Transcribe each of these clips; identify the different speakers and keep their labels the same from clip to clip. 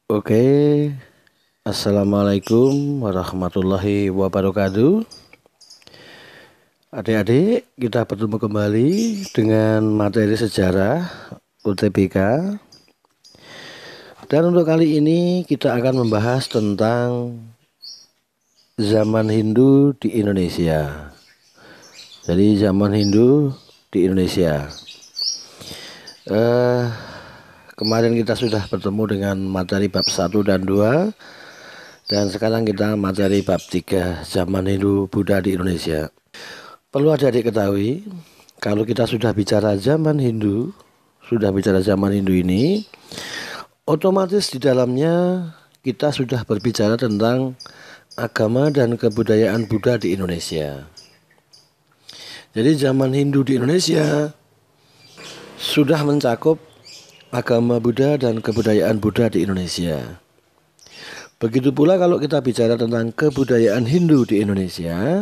Speaker 1: Oke, Assalamualaikum warahmatullahi wabarakatuh. Adik-adik, kita bertemu kembali dengan materi sejarah UTBK. Dan untuk kali ini kita akan membahas tentang zaman Hindu di Indonesia. Jadi zaman Hindu di Indonesia. Kemarin kita sudah bertemu dengan materi bab 1 dan 2. Dan sekarang kita materi bab 3, zaman Hindu Buddha di Indonesia. Perlu adik-adik ketahui, kalau kita sudah bicara zaman Hindu, ini, otomatis di dalamnya kita sudah berbicara tentang agama dan kebudayaan Buddha di Indonesia. Jadi zaman Hindu di Indonesia sudah mencakup agama Buddha dan kebudayaan Buddha di Indonesia. Begitu pula kalau kita bicara tentang kebudayaan Hindu di Indonesia,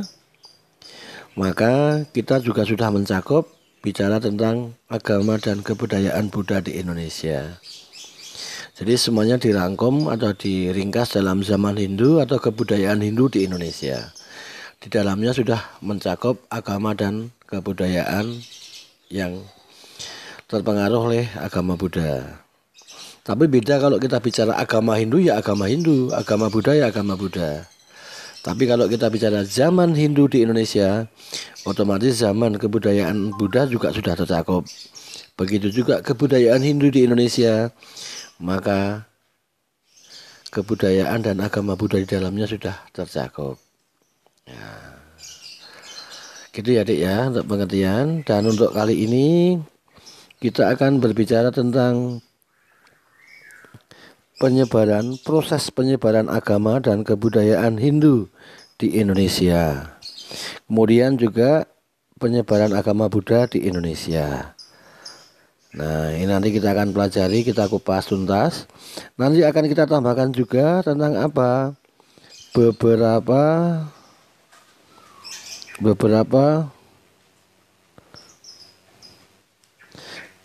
Speaker 1: maka kita juga sudah mencakup bicara tentang agama dan kebudayaan Buddha di Indonesia. Jadi semuanya dirangkum atau diringkas dalam zaman Hindu atau kebudayaan Hindu di Indonesia. Di dalamnya sudah mencakup agama dan kebudayaan yang terpengaruh oleh agama Buddha. Tapi beda kalau kita bicara agama Hindu ya agama Hindu, agama Buddha ya agama Buddha. Tapi kalau kita bicara zaman Hindu di Indonesia, otomatis zaman kebudayaan Buddha juga sudah tercakup. Begitu juga kebudayaan Hindu di Indonesia, maka kebudayaan dan agama Buddha di dalamnya sudah tercakup. Ya. Gitu ya adik ya untuk pengertian. Dan untuk kali ini kita akan berbicara tentang proses penyebaran agama dan kebudayaan Hindu di Indonesia. Kemudian juga penyebaran agama Buddha di Indonesia. Nah, ini nanti kita akan pelajari, kita kupas tuntas. Nanti akan kita tambahkan juga tentang apa? Beberapa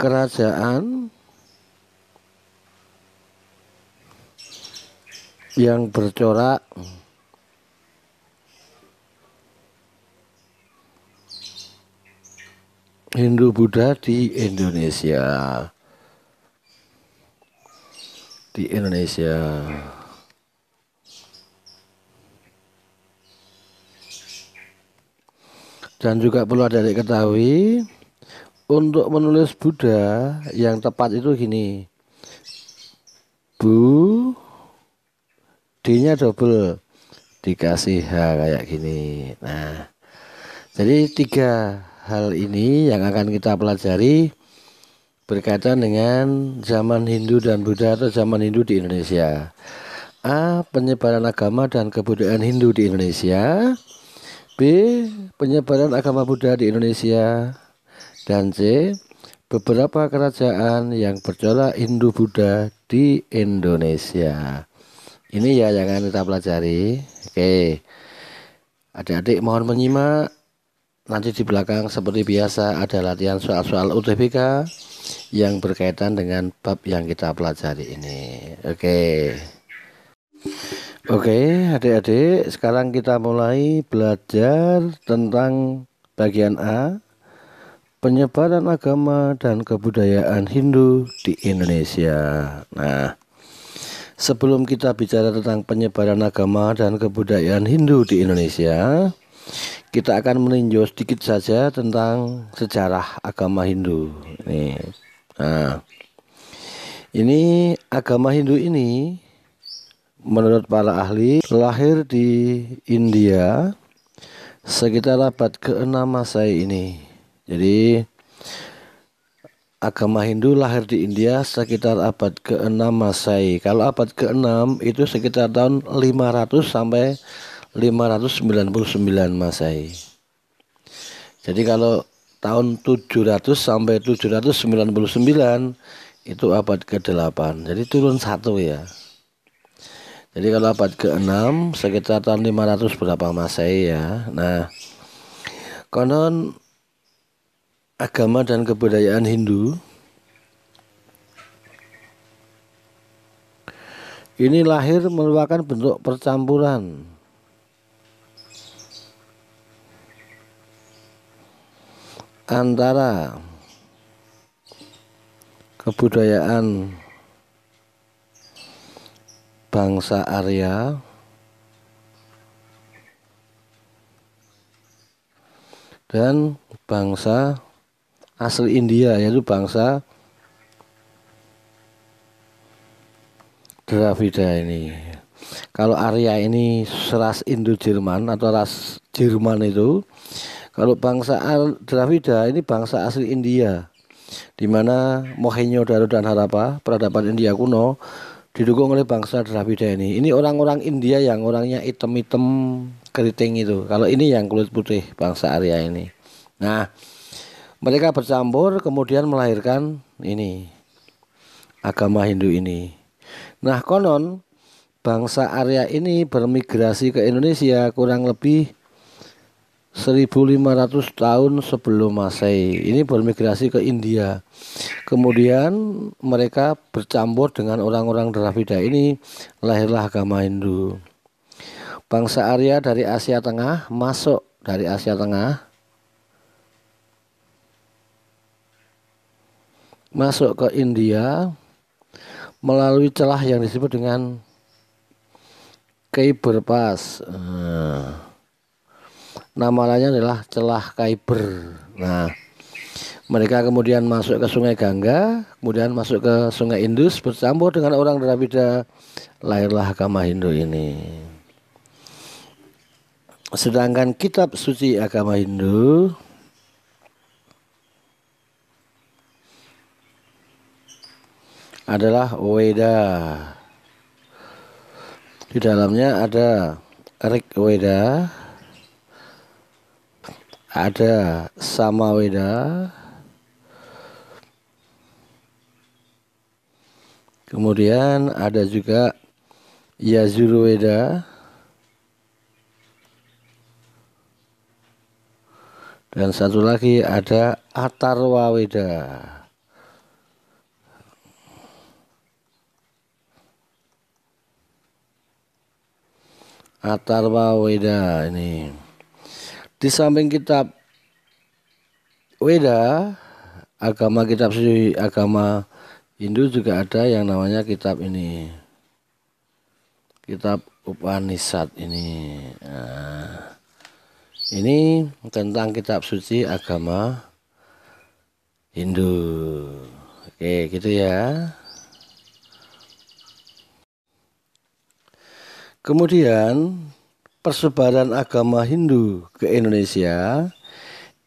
Speaker 1: kerajaan yang bercorak Hindu Buddha di Indonesia. Dan juga perlu adik-adik ketahui, untuk menulis Buddha yang tepat itu gini. Bu, D-nya double, dikasih H kayak gini. Nah, jadi 3 hal ini yang akan kita pelajari berkaitan dengan zaman Hindu dan Buddha atau zaman Hindu di Indonesia. A. Penyebaran agama dan kebudayaan Hindu di Indonesia. B. Penyebaran agama Buddha di Indonesia. Dan C. Beberapa kerajaan yang bercorak Hindu Buddha di Indonesia. Ini ya yang akan kita pelajari. Oke, adik-adik mohon menyimak. Nanti di belakang seperti biasa ada latihan soal-soal UTBK yang berkaitan dengan bab yang kita pelajari ini. Oke, adik-adik, sekarang kita mulai belajar tentang bagian A, penyebaran agama dan kebudayaan Hindu di Indonesia. Nah, sebelum kita bicara tentang penyebaran agama dan kebudayaan Hindu di Indonesia, kita akan meninjau sedikit saja tentang sejarah agama Hindu. Nah, ini agama Hindu ini menurut para ahli lahir di India sekitar abad ke-6 Masehi ini. Jadi agama Hindu lahir di India sekitar abad ke-6 Masehi. Kalau abad ke-6 itu sekitar tahun 500 sampai 599 Masehi. Jadi kalau tahun 700 sampai 799 itu abad ke-8. Jadi turun 1 ya. Jadi kalau abad ke-6 sekitar tahun 500 berapa Masehi ya. Nah, konon agama dan kebudayaan Hindu Ini lahir merupakan bentuk percampuran antara kebudayaan bangsa Arya dan bangsa asli India, yaitu bangsa Dravida ini. Kalau Arya ini ras Indo-Jerman atau ras Jerman itu. Kalau bangsa Dravida ini bangsa asli India, di mana Mohenjo-daro dan Harappa, peradaban India kuno, didukung oleh bangsa Dravida ini. Ini orang-orang India yang orangnya hitam-hitam keriting itu. Kalau ini yang kulit putih, bangsa Arya ini. Nah, mereka bercampur kemudian melahirkan ini, agama Hindu ini. Nah, konon bangsa Arya ini bermigrasi ke Indonesia kurang lebih 1500 tahun sebelum Masehi. Ini bermigrasi ke India. Kemudian mereka bercampur dengan orang-orang Dravida ini, lahirlah agama Hindu. Bangsa Arya dari Asia Tengah masuk dari Asia Tengah masuk ke India melalui celah yang disebut dengan Khyber Pass. Nama lainnya adalah celah Khyber. Nah, mereka kemudian masuk ke Sungai Gangga, kemudian masuk ke Sungai Indus, bercampur dengan orang Dravida, lahirlah agama Hindu ini. Sedangkan kitab suci agama Hindu adalah Weda. Di dalamnya ada Rig Weda, ada Samaweda, kemudian ada juga Yajurveda, dan satu lagi ada Atharva Weda. Atharva Weda ini. Di samping kitab Weda, kitab suci agama Hindu juga ada yang namanya kitab ini, kitab Upanishad ini. Nah, ini tentang kitab suci agama Hindu. Oke, gitu ya. Kemudian persebaran agama Hindu ke Indonesia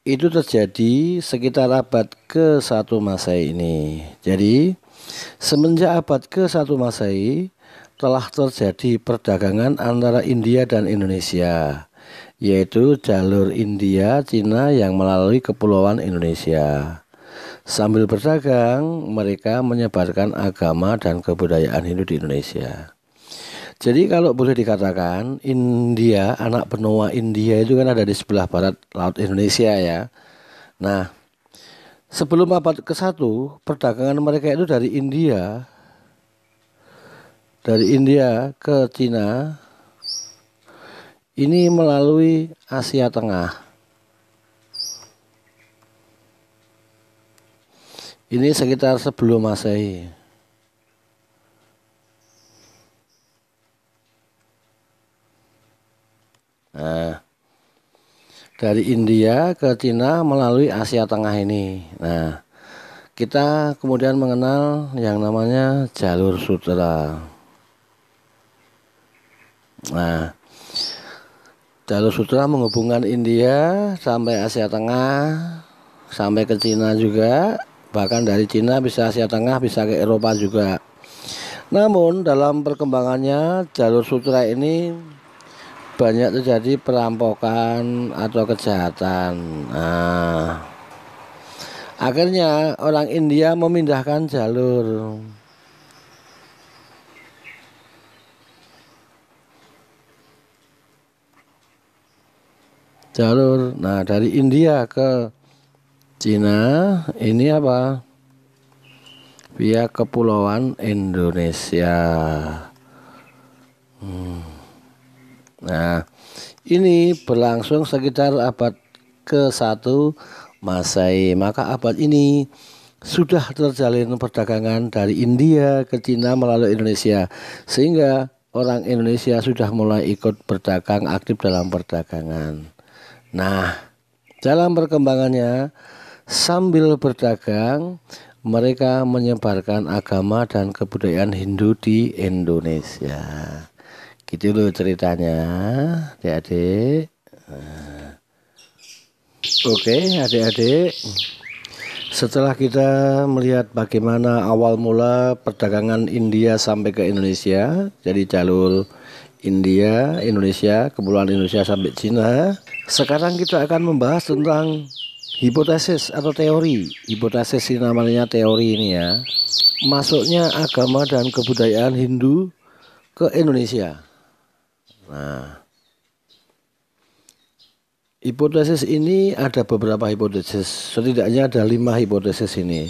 Speaker 1: itu terjadi sekitar abad ke-1 Masehi ini. Jadi semenjak abad ke-1 Masehi telah terjadi perdagangan antara India dan Indonesia, yaitu jalur India Cina yang melalui kepulauan Indonesia. Sambil berdagang, mereka menyebarkan agama dan kebudayaan Hindu di Indonesia. Jadi kalau boleh dikatakan India, anak benua India itu kan ada di sebelah barat laut Indonesia ya. Nah, sebelum abad ke-1, perdagangan mereka itu dari India ke Cina ini melalui Asia Tengah. Ini sekitar sebelum Masehi. Nah, dari India ke Cina melalui Asia Tengah ini. Nah, kita kemudian mengenal yang namanya jalur sutra. Nah, jalur sutra menghubungkan India sampai Asia Tengah, sampai ke Cina juga. Bahkan dari Cina bisa Asia Tengah, bisa ke Eropa juga. Namun dalam perkembangannya jalur sutra ini banyak terjadi perampokan atau kejahatan. Nah, akhirnya orang India memindahkan jalur. Nah, dari India ke Cina ini apa? Via kepulauan Indonesia. Nah, ini berlangsung sekitar abad ke-1 Masehi. Maka abad ini sudah terjalin perdagangan dari India ke Cina melalui Indonesia, sehingga orang Indonesia sudah mulai ikut berdagang, aktif dalam perdagangan. Nah, dalam perkembangannya sambil berdagang mereka menyebarkan agama dan kebudayaan Hindu di Indonesia. Gitu loh ceritanya, adik-adik. Oke, adik-adik. Setelah kita melihat bagaimana awal mula perdagangan India sampai ke Indonesia, jadi jalur India, Indonesia, Kepulauan Indonesia sampai Cina. Sekarang kita akan membahas tentang hipotesis atau teori. Hipotesis ini namanya teori ini ya. Masuknya agama dan kebudayaan Hindu ke Indonesia. Nah, hipotesis ini ada beberapa hipotesis. Setidaknya ada 5 hipotesis ini.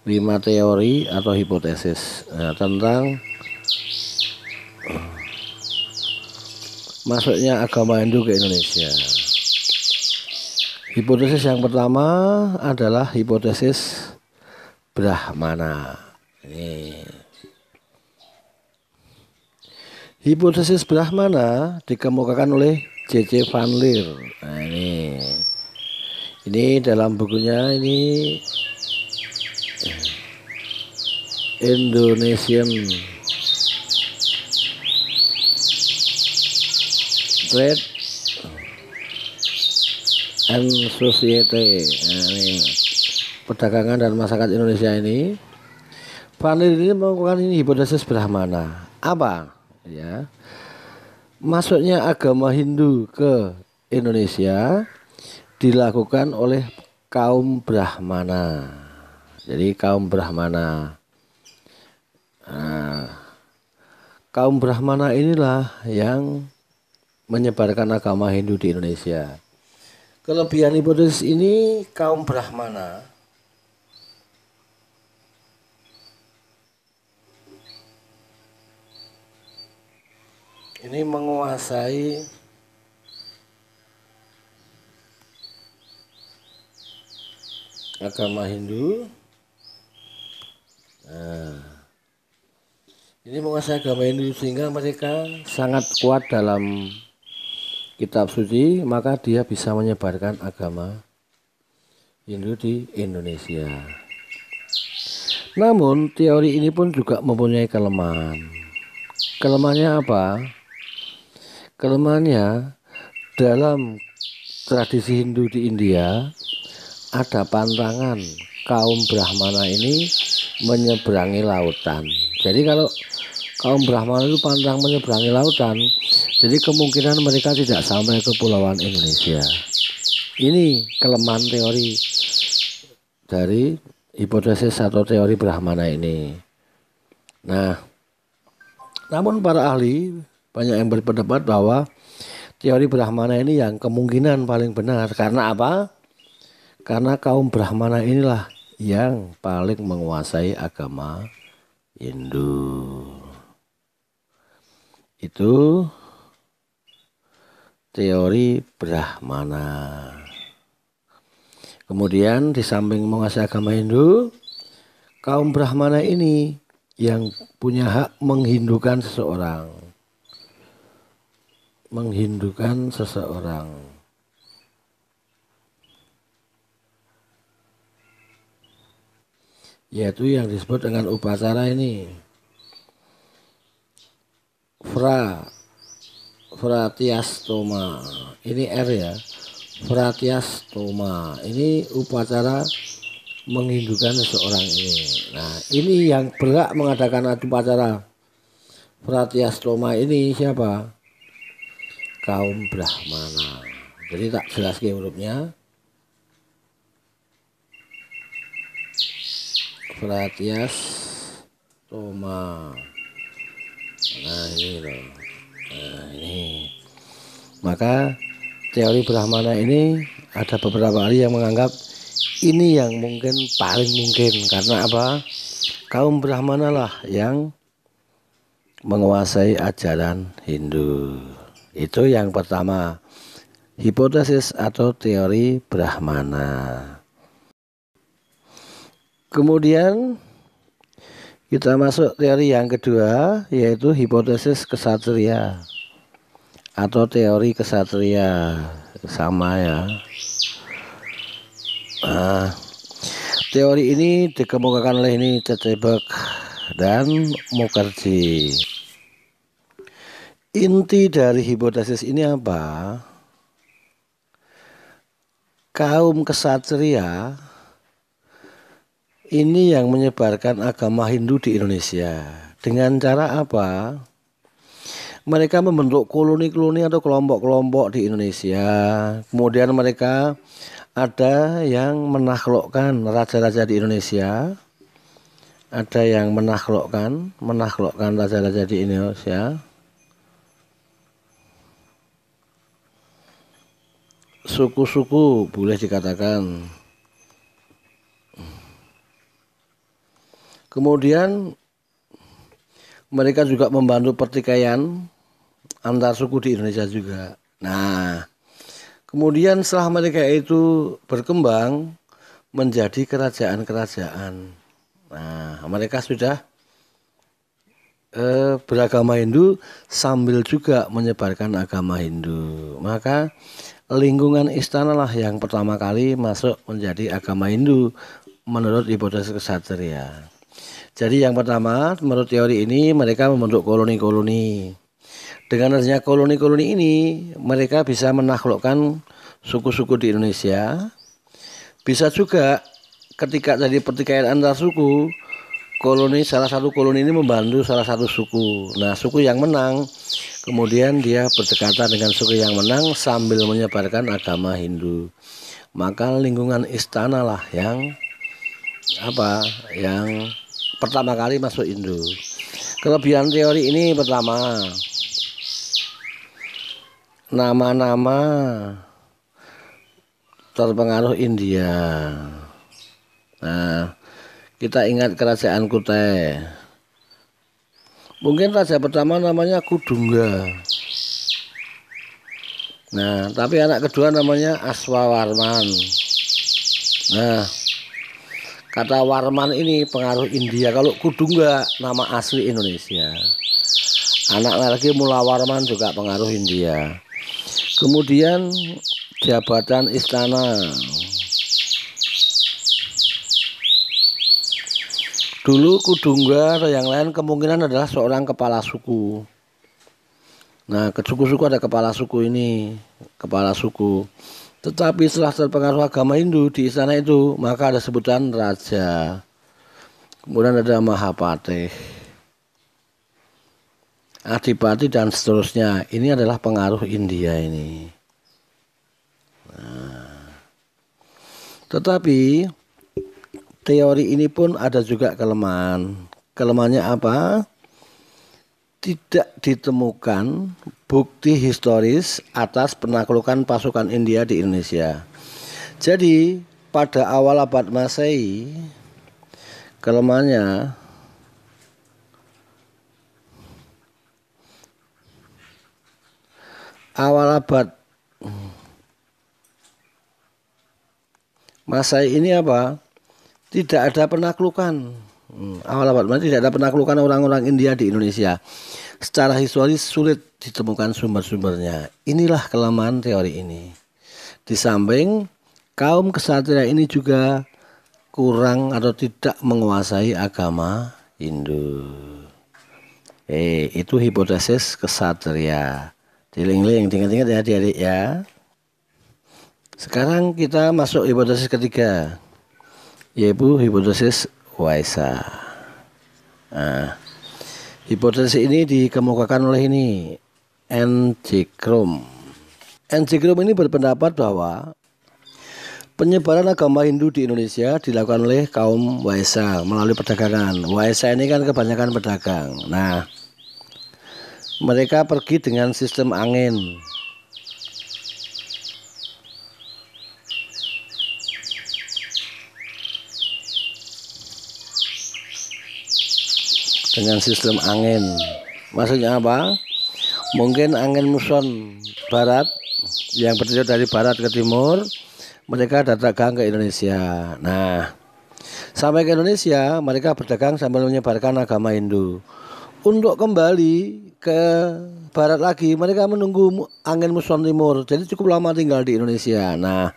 Speaker 1: 5 teori atau hipotesis tentang masuknya agama Hindu ke Indonesia. Hipotesis yang pertama adalah hipotesis Brahmana. Ini. Hipotesis Brahmana dikemukakan oleh J.C. Van Leer. Nah, ini dalam bukunya ini Indonesian Trade and Society. Nah, ini perdagangan dan masyarakat Indonesia ini. Van Leer ini mengukuhkan ini hipotesis Brahmana. Apa? Ya, masuknya agama Hindu ke Indonesia dilakukan oleh kaum Brahmana. Jadi kaum Brahmana. Nah, kaum Brahmana inilah yang menyebarkan agama Hindu di Indonesia. Kelebihan hipotesis ini, kaum Brahmana ini menguasai agama Hindu. Nah, ini menguasai agama Hindu sehingga mereka sangat kuat dalam kitab suci, maka dia bisa menyebarkan agama Hindu di Indonesia. Namun teori ini pun juga mempunyai kelemahan. Kelemahannya apa? Kelemahannya dalam tradisi Hindu di India ada pantangan kaum Brahmana ini menyeberangi lautan. Jadi kalau kaum Brahmana itu pantang menyeberangi lautan, jadi kemungkinan mereka tidak sampai ke Kepulauan Indonesia. Ini kelemahan teori dari hipotesis atau teori Brahmana ini. Nah, namun para ahli banyak yang berpendapat bahwa teori Brahmana ini yang kemungkinan paling benar. Karena apa? Karena kaum Brahmana inilah yang paling menguasai agama Hindu. Itu teori Brahmana. Kemudian di samping menguasai agama Hindu, kaum Brahmana ini yang punya hak menghindukan seseorang. Yaitu yang disebut dengan upacara ini. Fratiastoma. Ini R ya. Fratiastoma. Ini upacara menghindukan seseorang ini. Nah, ini yang berhak mengadakan upacara Fratiastoma ini siapa? Kaum Brahmana. Jadi tak jelas hurufnya. Fratiastoma. Nah, ini loh. Nah, ini. Maka teori Brahmana ini ada beberapa ahli yang menganggap ini yang mungkin paling mungkin. Karena apa? Kaum Brahmana lah yang menguasai ajaran Hindu. Itu yang pertama, hipotesis atau teori Brahmana. Kemudian kita masuk teori yang kedua, yaitu hipotesis kesatria atau teori kesatria. Sama ya. Nah, teori ini dikemukakan oleh Cetebek dan Mukherjee. Inti dari hipotesis ini apa? Kaum kesatria ini yang menyebarkan agama Hindu di Indonesia. Dengan cara apa? Mereka membentuk koloni-koloni atau kelompok-kelompok di Indonesia. Kemudian mereka ada yang menaklukkan raja-raja di Indonesia. Ada yang menaklukkan raja-raja di Indonesia. Suku-suku boleh dikatakan. Kemudian mereka juga membantu pertikaian antar suku di Indonesia juga. Nah, kemudian setelah mereka itu berkembang menjadi kerajaan-kerajaan. Nah, mereka sudah beragama Hindu sambil juga menyebarkan agama Hindu. Maka lingkungan istana lah yang pertama kali masuk menjadi agama Hindu menurut hipotesis kesatria. Jadi yang pertama, menurut teori ini mereka membentuk koloni-koloni. Dengan adanya koloni-koloni ini, mereka bisa menaklukkan suku-suku di Indonesia. Bisa juga ketika jadi pertikaian antar suku, salah satu koloni ini membantu salah satu suku. Nah, suku yang menang kemudian dia berdekatan dengan suku yang menang sambil menyebarkan agama Hindu. Maka lingkungan istana lah yang pertama kali masuk Hindu. Kelebihan teori ini pertama, nama-nama terpengaruh India. Nah, kita ingat kerajaan Kutai. Mungkin raja pertama namanya Kudungga. Nah, tapi anak kedua namanya Aswawarman. Nah, kata Warman ini pengaruh India. Kalau Kudungga nama asli Indonesia. Anak lagi Mulawarman juga pengaruh India. Kemudian jabatan istana. Dulu Kudungga atau yang lain kemungkinan adalah seorang kepala suku. Nah, ke suku-suku ada kepala suku ini, kepala suku. Tetapi setelah terpengaruh agama Hindu di istana itu, maka ada sebutan raja. Kemudian ada Mahapatih, Adipati dan seterusnya. Ini adalah pengaruh India ini. Nah, tetapi teori ini pun ada juga kelemahan. Kelemahannya apa? Tidak ditemukan bukti historis atas penaklukan pasukan India di Indonesia. Jadi pada awal abad Masehi, kelemahannya awal abad Masehi ini apa? Tidak ada penaklukan. Awal abad Masehi tidak ada penaklukan orang-orang India di Indonesia. Secara historis sulit ditemukan sumber-sumbernya. Inilah kelemahan teori ini. Di samping kaum kesatria ini juga kurang atau tidak menguasai agama Hindu. Itu hipotesis kesatria. Diling-ling, ingat-ingat ya adik-adik ya. Sekarang kita masuk hipotesis ketiga, yaitu hipotesis Waisa. Nah, hipotesis ini dikemukakan oleh N.J. Krom. N.J. Krom ini berpendapat bahwa penyebaran agama Hindu di Indonesia dilakukan oleh kaum Waisa melalui perdagangan. Waisa ini kan kebanyakan pedagang. Nah, mereka pergi dengan sistem angin. Dengan sistem angin. Maksudnya apa? Mungkin angin muson barat yang bertiup dari barat ke timur, mereka datang ke Indonesia. Nah, sampai ke Indonesia, mereka berdagang sambil menyebarkan agama Hindu. Untuk kembali ke barat lagi, mereka menunggu angin muson timur. Jadi cukup lama tinggal di Indonesia. Nah,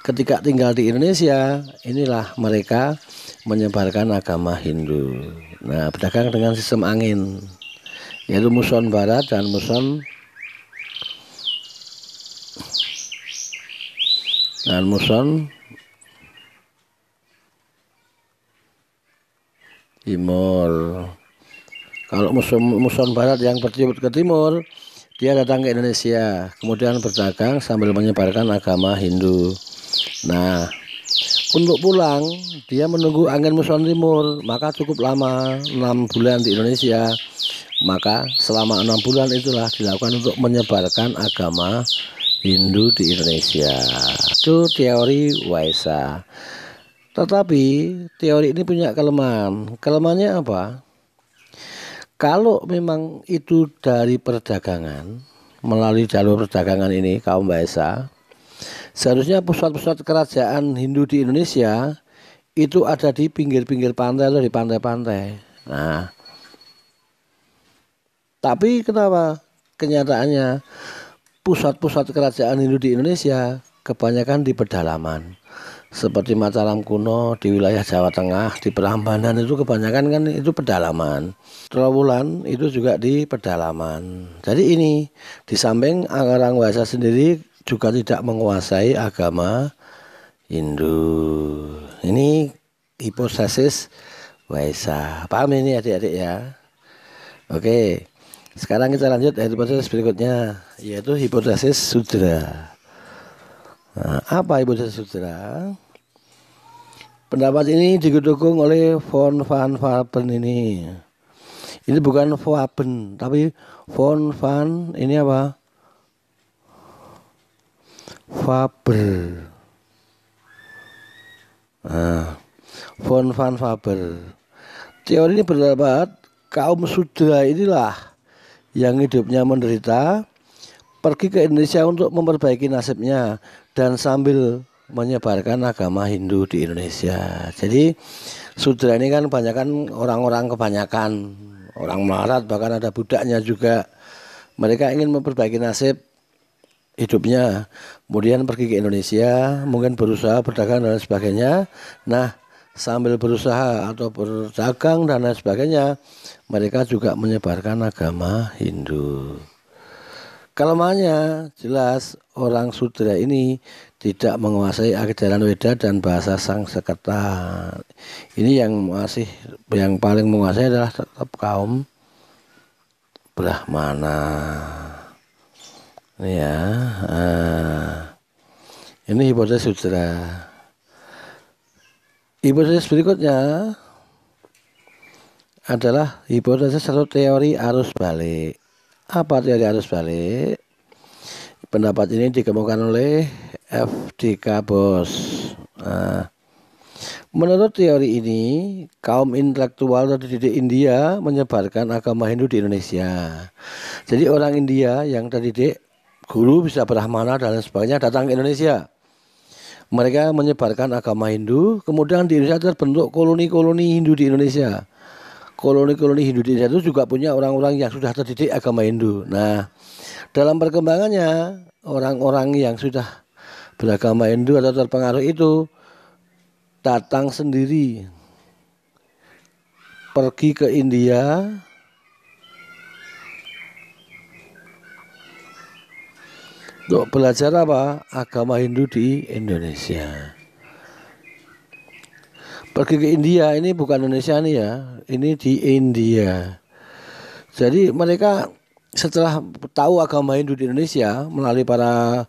Speaker 1: ketika tinggal di Indonesia, inilah mereka menyebarkan agama Hindu. Nah, berdagang dengan sistem angin, yaitu muson barat dan muson timur. Kalau muson barat yang bertiup ke timur, dia datang ke Indonesia, kemudian berdagang sambil menyebarkan agama Hindu. Nah, untuk pulang, dia menunggu angin muson timur, maka cukup lama, 6 bulan di Indonesia. Maka selama 6 bulan itulah dilakukan untuk menyebarkan agama Hindu di Indonesia. Itu teori Waisa. Tetapi teori ini punya kelemahan. Kelemahannya apa? Kalau memang itu dari perdagangan, melalui jalur perdagangan ini kaum Waisa, seharusnya pusat-pusat kerajaan Hindu di Indonesia itu ada di pinggir-pinggir pantai atau di pantai-pantai. Nah, tapi kenapa kenyataannya pusat-pusat kerajaan Hindu di Indonesia kebanyakan di pedalaman, seperti Mataram kuno di wilayah Jawa Tengah, di Prambanan itu kebanyakan kan itu pedalaman. Trowulan itu juga di pedalaman. Jadi ini di samping orang Waisa sendiri juga tidak menguasai agama Hindu. Ini hipotesis Waisa. Paham ini adik-adik ya? Oke. Sekarang kita lanjut hipotesis berikutnya, yaitu hipotesis Sudra. Nah, apa hipotesis Sudra? Pendapat ini didukung oleh von van Faben ini. Ini bukan Faben, tapi von van ini apa? Faber. Nah, von van Faber. Teori ini berpendapat kaum Sudra inilah yang hidupnya menderita, pergi ke Indonesia untuk memperbaiki nasibnya dan sambil menyebarkan agama Hindu di Indonesia. Jadi Sudra ini kan kebanyakan orang-orang orang melarat, bahkan ada budaknya juga. Mereka ingin memperbaiki nasib hidupnya, kemudian pergi ke Indonesia, mungkin berusaha berdagang dan sebagainya. Nah, sambil berusaha atau berdagang dan lain sebagainya, mereka juga menyebarkan agama Hindu. Kelemahannya jelas orang Sudra ini tidak menguasai ajaran Weda dan bahasa Sangskreta. Ini yang paling menguasai adalah tetap kaum Brahmana. Ini ya. Ini hipotesis Sudra. Hipotesis berikutnya adalah hipotesis atau teori arus balik. Apa teori arus balik? Pendapat ini dikemukakan oleh FDK Bos. Nah, menurut teori ini, kaum intelektual terdidik India menyebarkan agama Hindu di Indonesia. Jadi orang India yang terdidik, guru bisa Brahmana dan lain sebagainya datang ke Indonesia. Mereka menyebarkan agama Hindu, kemudian di Indonesia terbentuk koloni-koloni Hindu di Indonesia. Koloni-koloni Hindu di Indonesia itu juga punya orang-orang yang sudah terdidik agama Hindu. Nah, dalam perkembangannya, orang-orang yang sudah beragama Hindu atau terpengaruh itu datang sendiri, pergi ke India, untuk belajar apa? Agama Hindu di Indonesia. Pergi ke India, ini bukan Indonesia nih ya, ini di India. Jadi mereka setelah tahu agama Hindu di Indonesia melalui para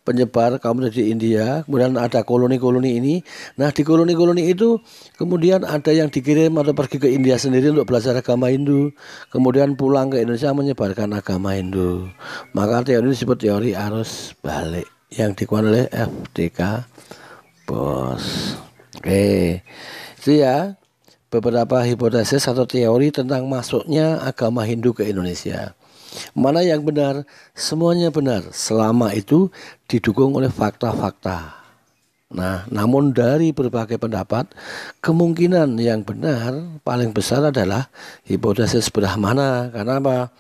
Speaker 1: penyebar kaum di India, kemudian ada koloni-koloni ini. Nah, di koloni-koloni itu kemudian ada yang dikirim atau pergi ke India sendiri untuk belajar agama Hindu, kemudian pulang ke Indonesia menyebarkan agama Hindu. Maka teori ini disebut teori arus balik yang dikuat oleh FDK Bos. Oke, itu ya beberapa hipotesis atau teori tentang masuknya agama Hindu ke Indonesia. Mana yang benar? Semuanya benar selama itu didukung oleh fakta-fakta. Nah, namun dari berbagai pendapat, kemungkinan yang benar paling besar adalah hipotesis Brahmana. Karena apa?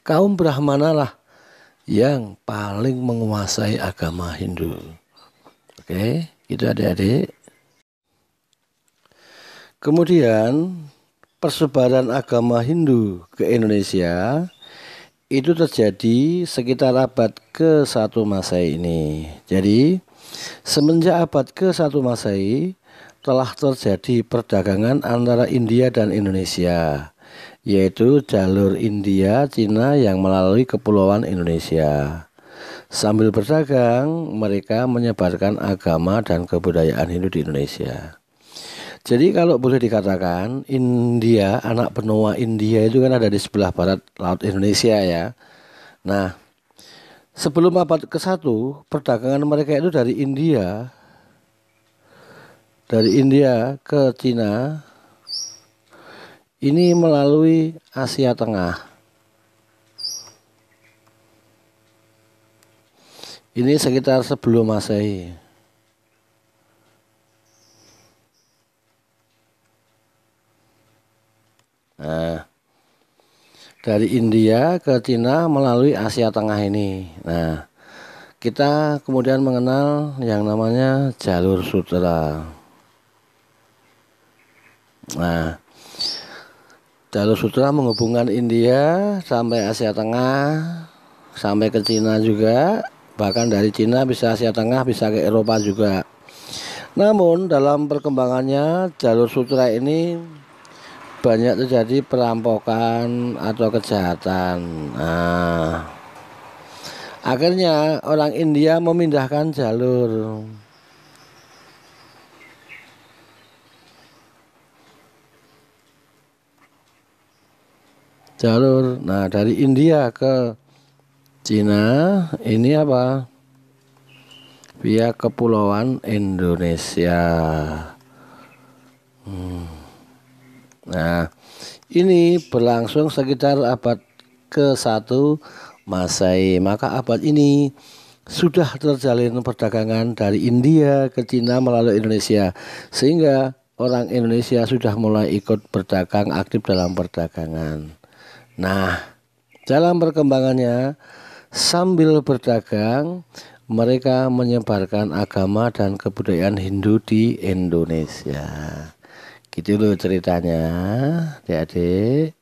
Speaker 1: Kaum Brahmana lah yang paling menguasai agama Hindu. Oke, itu adik-adik. Kemudian persebaran agama Hindu ke Indonesia itu terjadi sekitar abad ke-1 Masehi ini. Jadi semenjak abad ke-1 Masehi telah terjadi perdagangan antara India dan Indonesia, yaitu jalur India Cina yang melalui kepulauan Indonesia. Sambil berdagang, mereka menyebarkan agama dan kebudayaan Hindu di Indonesia. Jadi kalau boleh dikatakan, India, anak benua India itu kan ada di sebelah barat laut Indonesia ya. Nah, sebelum abad ke-1, perdagangan mereka itu dari India ke Cina, ini melalui Asia Tengah. Ini sekitar sebelum Masehi. Nah, dari India ke Cina melalui Asia Tengah ini. Nah, kita kemudian mengenal yang namanya jalur sutra. Nah, jalur sutra menghubungkan India sampai Asia Tengah, sampai ke Cina juga. Bahkan dari Cina bisa Asia Tengah, bisa ke Eropa juga. Namun dalam perkembangannya jalur sutra ini banyak terjadi perampokan atau kejahatan. Nah, akhirnya orang India memindahkan jalur. Nah, dari India ke Cina ini apa? Via kepulauan Indonesia. Nah, ini berlangsung sekitar abad ke-1 Masehi. Maka abad ini sudah terjalin perdagangan dari India ke Cina melalui Indonesia, sehingga orang Indonesia sudah mulai ikut berdagang, aktif dalam perdagangan. Nah, dalam perkembangannya sambil berdagang mereka menyebarkan agama dan kebudayaan Hindu di Indonesia. Gitu loh ceritanya, adik-adik.